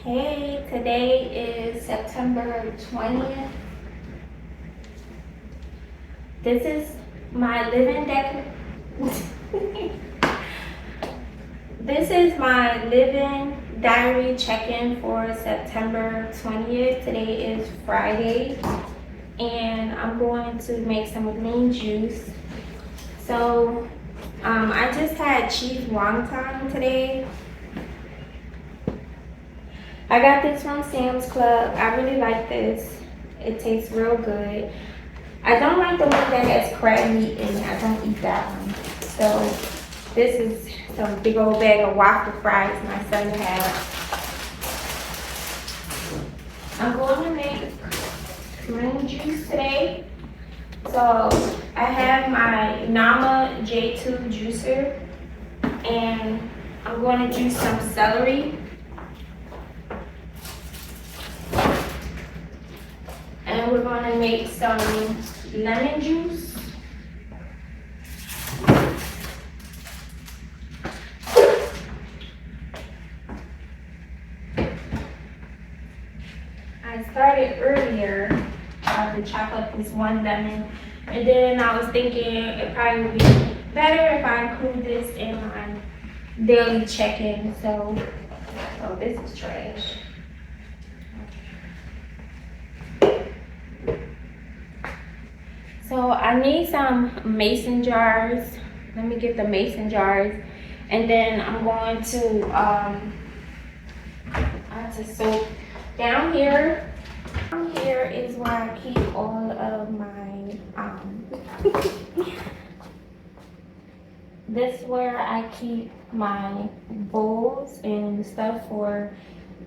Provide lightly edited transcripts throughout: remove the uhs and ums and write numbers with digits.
Hey, today is September 20th. This is my This is my living diary check-in for September 20th. Today is Friday, and I'm going to make some green juice. So, I just had cheese wonton today. I got this from Sam's Club. I really like this. It tastes real good. I don't like the one that has crab meat in it. I don't eat that one. So this is some big old bag of waffle fries my son had. I'm going to make green juice today. So I have my Nama J2 juicer, and I'm going to juice some celery. And we're going to make some lemon juice. I started earlier to chop up this one lemon, and then I was thinking it probably would be better if I include this in my daily check-in. So this is trash. So I need some mason jars. Let me get the mason jars, and then I'm going to I have to soak down here. Down here is where I keep all of my this is where I keep my bowls and stuff for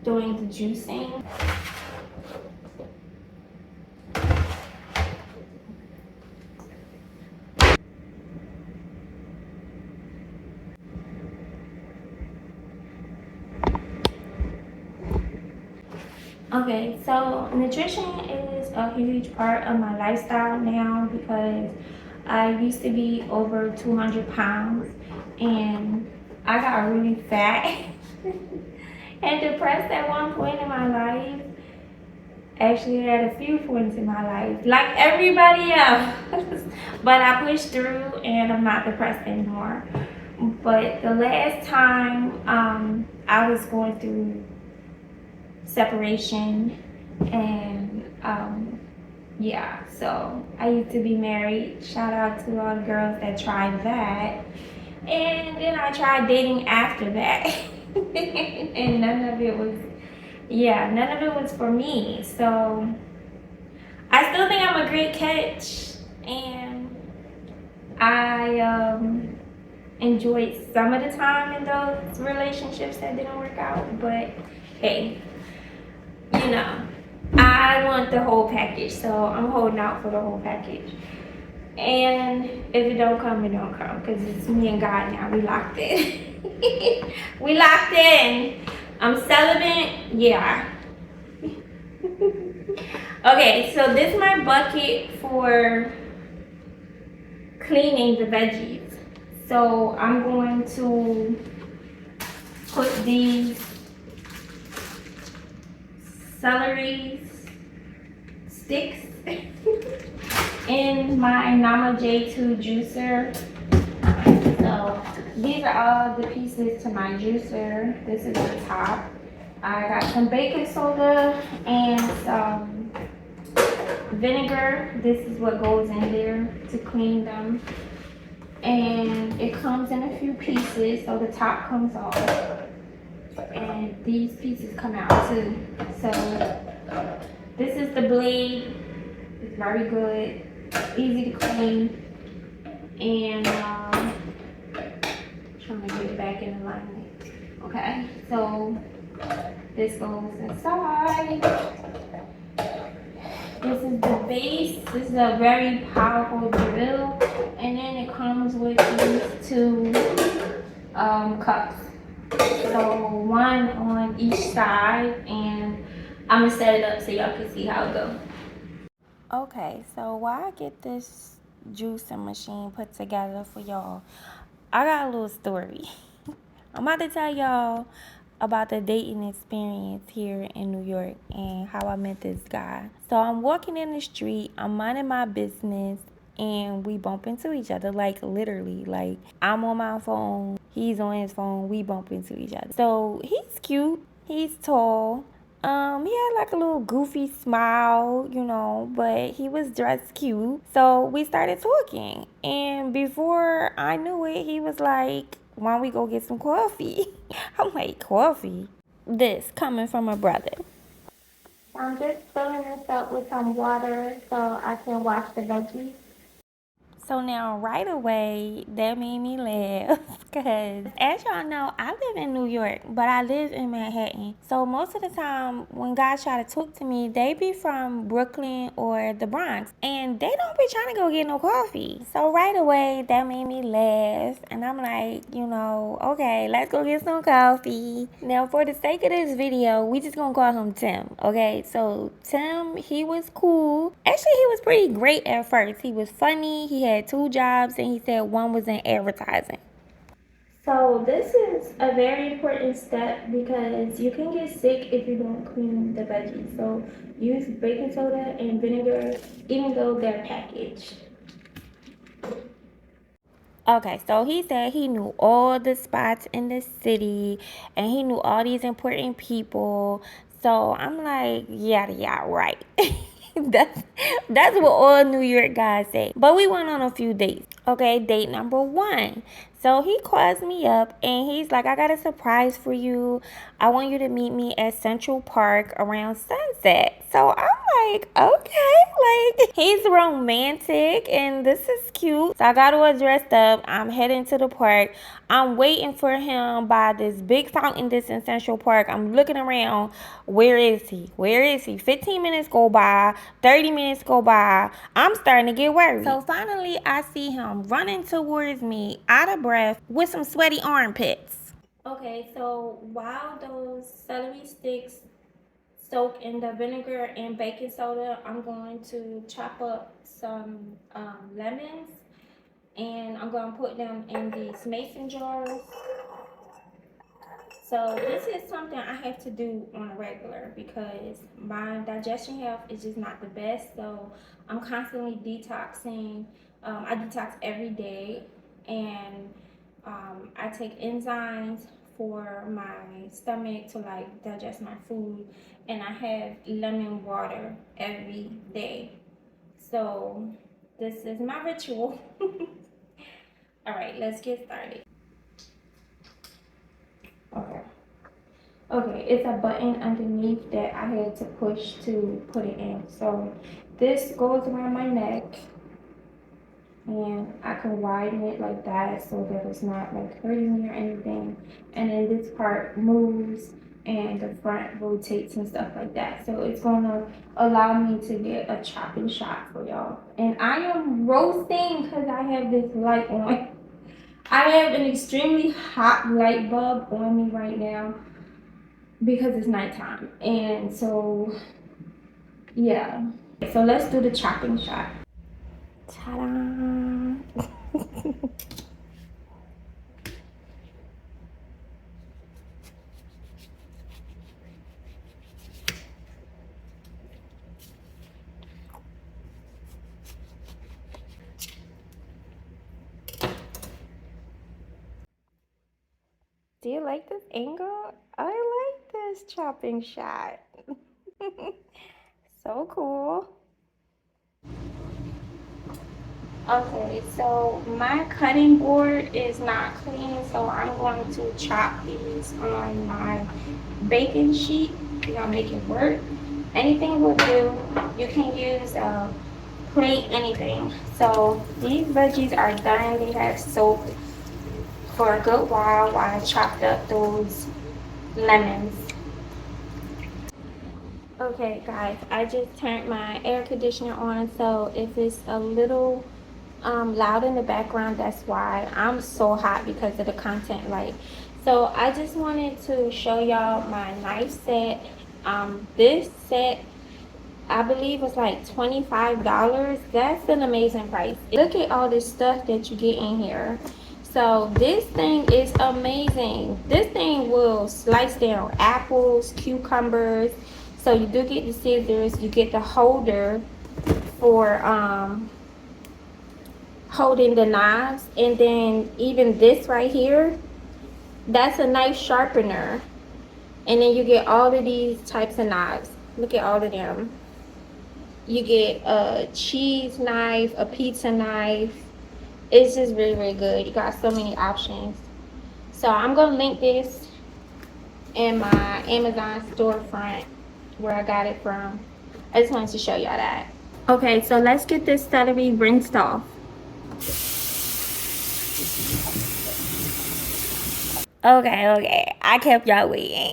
doing the juicing. Okay, so nutrition is a huge part of my lifestyle now because I used to be over 200 pounds and I got really fat and depressed at one point in my life. Actually, at a few points in my life, like everybody else. But I pushed through and I'm not depressed anymore. But the last time I was going through separation, and yeah, so I used to be married. Shout out to all the girls that tried that. And then I tried dating after that and none of it was for me. So I still think I'm a great catch, and I enjoyed some of the time in those relationships that didn't work out, but hey, you know, I want the whole package, so I'm holding out for the whole package. And if it don't come, it don't come, because it's me and God now. We locked in. We locked in. I'm celibate, yeah. Okay, so this is my bucket for cleaning the veggies. So I'm going to put these celery sticks in my Nama J2 juicer. So these are all the pieces to my juicer. This is the top. I got some baking soda and some vinegar. This is what goes in there to clean them. And it comes in a few pieces, so the top comes off. And these pieces come out too. So this is the blade. It's very good, easy to clean, and trying to get it back in alignment. Okay, so this goes inside. This is the base. This is a very powerful drill, and then it comes with these two cups. So one on each side, and I'm gonna set it up so y'all can see how it goes. Okay, so while I get this juicing machine put together for y'all, I got a little story. I'm about to tell y'all about the dating experience here in New York and how I met this guy. So I'm walking in the street, I'm minding my business, and we bump into each other, like literally. Like I'm on my phone, he's on his phone, we bump into each other. So he's cute, he's tall. He had like a little goofy smile, you know, but he was dressed cute. So we started talking. And before I knew it, he was like, why don't we go get some coffee? I'm like, coffee? This coming from a brother. I'm just filling this up with some water so I can wash the veggies. So now right away, that made me laugh because as y'all know, I live in New York, but I live in Manhattan. So most of the time when guys try to talk to me, they be from Brooklyn or the Bronx and they don't be trying to go get no coffee. So right away, that made me laugh and I'm like, you know, okay, let's go get some coffee. Now for the sake of this video, we just gonna call him Tim, okay? So Tim, he was cool. Actually, he was pretty great at first. He was funny, he had 2 jobs and he said one was in advertising. So this is a very important step because you can get sick if you don't clean the veggies. So use baking soda and vinegar even though they're packaged. Okay, so he said he knew all the spots in the city and he knew all these important people. So I'm like, yeah, right. That's what all New York guys say. But we went on a few dates. Okay, date number 1. So he calls me up and he's like, I got a surprise for you. I want you to meet me at Central Park around sunset. So I'm like, okay, like he's romantic and this is cute. So I got all dressed up. I'm heading to the park. I'm waiting for him by this big fountain that's in Central Park. I'm looking around. Where is he? Where is he? 15 minutes go by. 30 minutes go by. I'm starting to get worried. So finally, I see him running towards me, out of breath, with some sweaty armpits. Okay, so while those celery sticks soak in the vinegar and baking soda, I'm going to chop up some lemons and I'm going to put them in these mason jars. So this is something I have to do on a regular because my digestion health is just not the best. So I'm constantly detoxing. I detox every day and I take enzymes for my stomach to like digest my food, and I have lemon water every day. So this is my ritual. All right, let's get started. Okay. Okay, it's a button underneath that I had to push to put it in. So this goes around my neck and I can widen it like that so that it's not like hurting me or anything. And then this part moves and the front rotates and stuff like that. So it's gonna allow me to get a chopping shot for y'all. And I am roasting because I have this light on. I have an extremely hot light bulb on me right now because it's nighttime. And so, yeah. So let's do the chopping shot. Ta-da! Do you like this angle? I like this chopping shot. So cool. Okay, so my cutting board is not clean, so I'm going to chop these on my baking sheet. We're gonna make it work. Anything will do. You can use a plate, anything. So these veggies are done. They have soaked for a good while I chopped up those lemons. Okay guys, I just turned my air conditioner on, so if it's a little loud in the background, that's why. I'm so hot because of the content light. So I just wanted to show y'all my knife set. This set I believe was like $25. That's an amazing price. Look at all this stuff that you get in here. So this thing is amazing. This thing will slice down apples, cucumbers. So you do get the scissors, you get the holder for holding the knives, and then even this right here, that's a knife sharpener. And then you get all of these types of knives. Look at all of them. You get a cheese knife, a pizza knife. It's just really, really good. You got so many options. So I'm gonna link this in my Amazon storefront where I got it from. I just wanted to show y'all that. Okay, so let's get this celery rinsed off. Okay, I kept y'all waiting.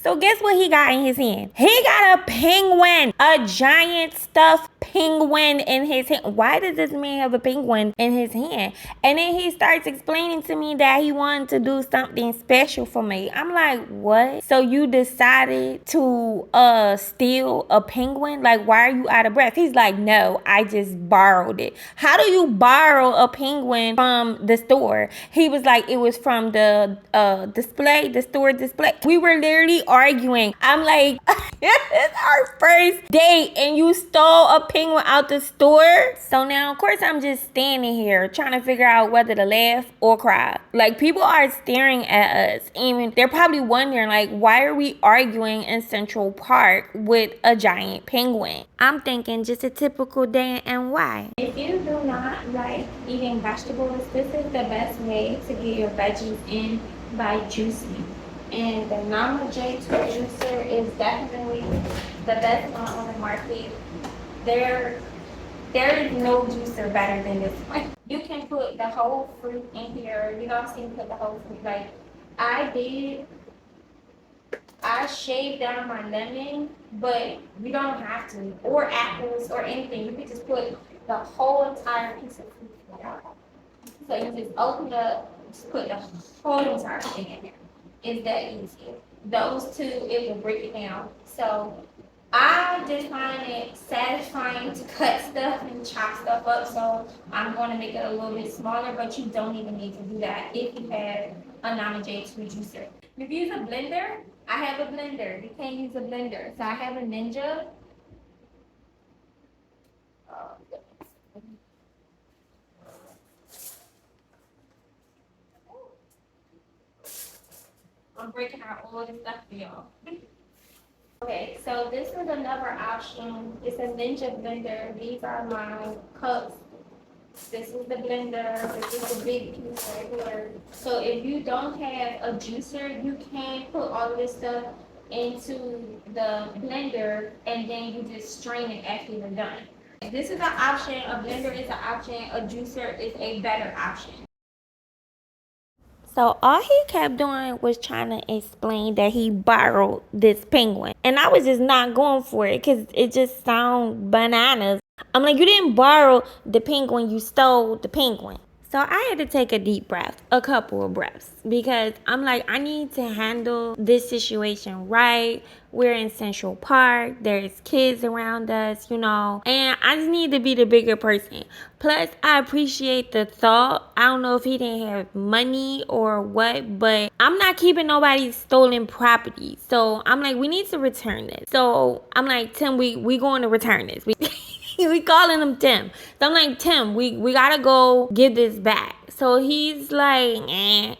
So guess what he got in his hand? He got a penguin, a giant stuffed penguin in his hand. Why does this man have a penguin in his hand? And then he starts explaining to me that he wanted to do something special for me. I'm like, what? So you decided to steal a penguin? Like, why are you out of breath? He's like, no, I just borrowed it. How do you borrow a penguin from the store? He was like, it was from the store display. We were literally arguing. I'm like, it's our first date and you stole a penguin out the store? So now, of course, I'm just standing here trying to figure out whether to laugh or cry. Like, people are staring at us. Even they're probably wondering, like, why are we arguing in Central Park with a giant penguin? I'm thinking just a typical day and why. If you do not like eating vegetables, this is the best way to get your veggies in by juicing. And the Mama J2 juicer is definitely the best one on the market. There is no juicer better than this one. You can put the whole fruit in here. You know what I'm saying? Put the whole fruit. Like I shaved down my lemon, but you don't have to. Or apples or anything. You can just put the whole entire piece of fruit in there. So you just open up, just put the whole entire thing in there. It's that easy. Those two, it will break it down. So I just find it satisfying to cut stuff and chop stuff up. So I'm going to make it a little bit smaller, but you don't even need to do that if you have a Mama J2 juicer. If you use a blender, I have a blender. You can't use a blender. So I have a Ninja. I'm breaking out all this stuff for y'all. Okay, so this is another option. It's a Ninja blender. These are my cups. This is the blender. This is the big piece right here. So if you don't have a juicer, you can put all of this stuff into the blender and then you just strain it after you're done. This is an option. A blender is an option. A juicer is a better option. So all he kept doing was trying to explain that he borrowed this penguin. And I was just not going for it because it just sounds bananas. I'm like, you didn't borrow the penguin, you stole the penguin. So I had to take a deep breath, a couple of breaths, because I'm like, I need to handle this situation right. We're in Central Park. There's kids around us, you know, and I just need to be the bigger person. Plus, I appreciate the thought. I don't know if he didn't have money or what, but I'm not keeping nobody's stolen property. So I'm like, we need to return this. So I'm like, Tim, we going to return this. We calling him Tim. So I'm like, Tim, we gotta go give this back. So he's like,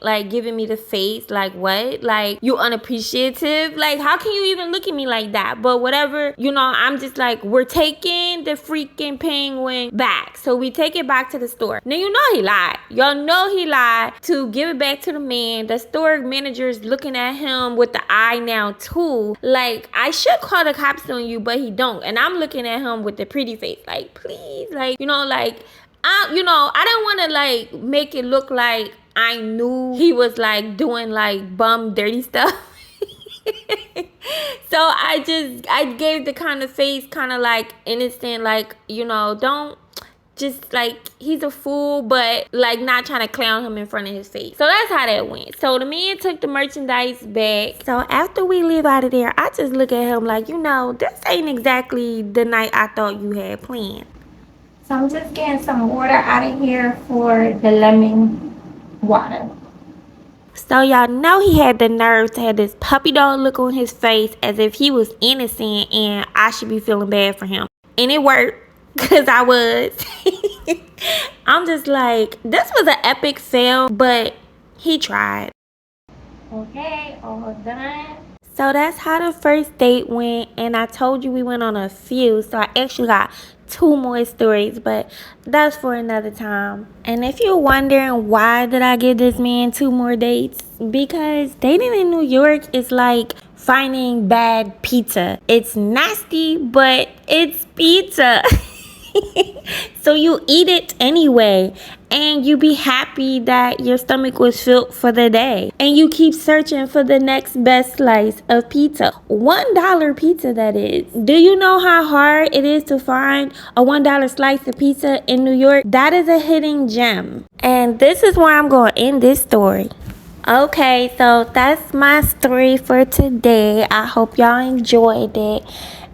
like giving me the face, like what? Like, you unappreciative? Like, how can you even look at me like that? But whatever, you know, I'm just like, we're taking the freaking penguin back. So we take it back to the store. Now, you know he lied. Y'all know he lied to give it back to the man. The store manager is looking at him with the eye now too. Like, I should call the cops on you, but he don't. And I'm looking at him with the pretty face. Like, please, like, you know, like, I don't want to like make it look like I knew he was like doing like bum dirty stuff. So I gave the kind of face, kind of like innocent, like, you know, don't just like, he's a fool, but like not trying to clown him in front of his face. So that's how that went. So the man took the merchandise back. So after we leave out of there, I just look at him like, you know, this ain't exactly the night I thought you had planned. So I'm just getting some water out of here for the lemon. water. So y'all know he had the nerve to have this puppy dog look on his face as if he was innocent and I should be feeling bad for him. And it worked, because I was. I'm just like, this was an epic fail, but he tried. Okay, all done. So that's how the first date went, and I told you we went on a few, so I actually got 2 more stories, but that's for another time. And if you're wondering why did I give this man 2 more dates, because dating in New York is like finding bad pizza. It's nasty, but it's pizza. So you eat it anyway, and you be happy that your stomach was filled for the day, and you keep searching for the next best slice of pizza. $1 pizza, that is. Do you know how hard it is to find a $1 slice of pizza in New York? That is a hidden gem. And this is where I'm going to end this story. Okay, so that's my story for today. I hope y'all enjoyed it.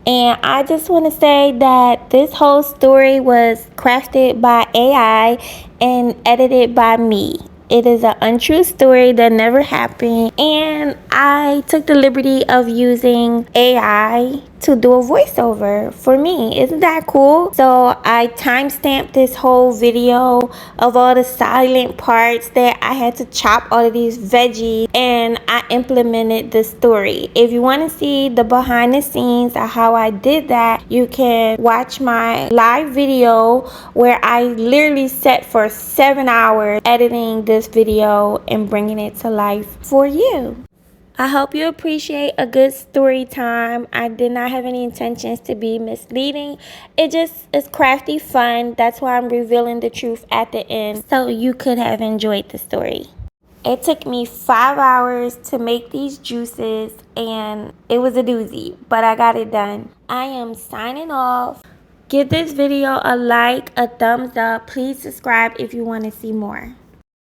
And I just want to say that this whole story was crafted by AI and edited by me. It is an untrue story that never happened, and I took the liberty of using AI to do a voiceover for me. Isn't that cool? So I timestamped this whole video of all the silent parts that I had to chop all of these veggies, and I implemented the story. If you want to see the behind the scenes of how I did that, you can watch my live video where I literally sat for 7 hours editing this video and bringing it to life for you. I hope you appreciate a good story time. I did not have any intentions to be misleading. It just is crafty fun. That's why I'm revealing the truth at the end, so you could have enjoyed the story. It took me 5 hours to make these juices, and it was a doozy, but I got it done. I am signing off. Give this video a like, a thumbs up. Please subscribe if you want to see more.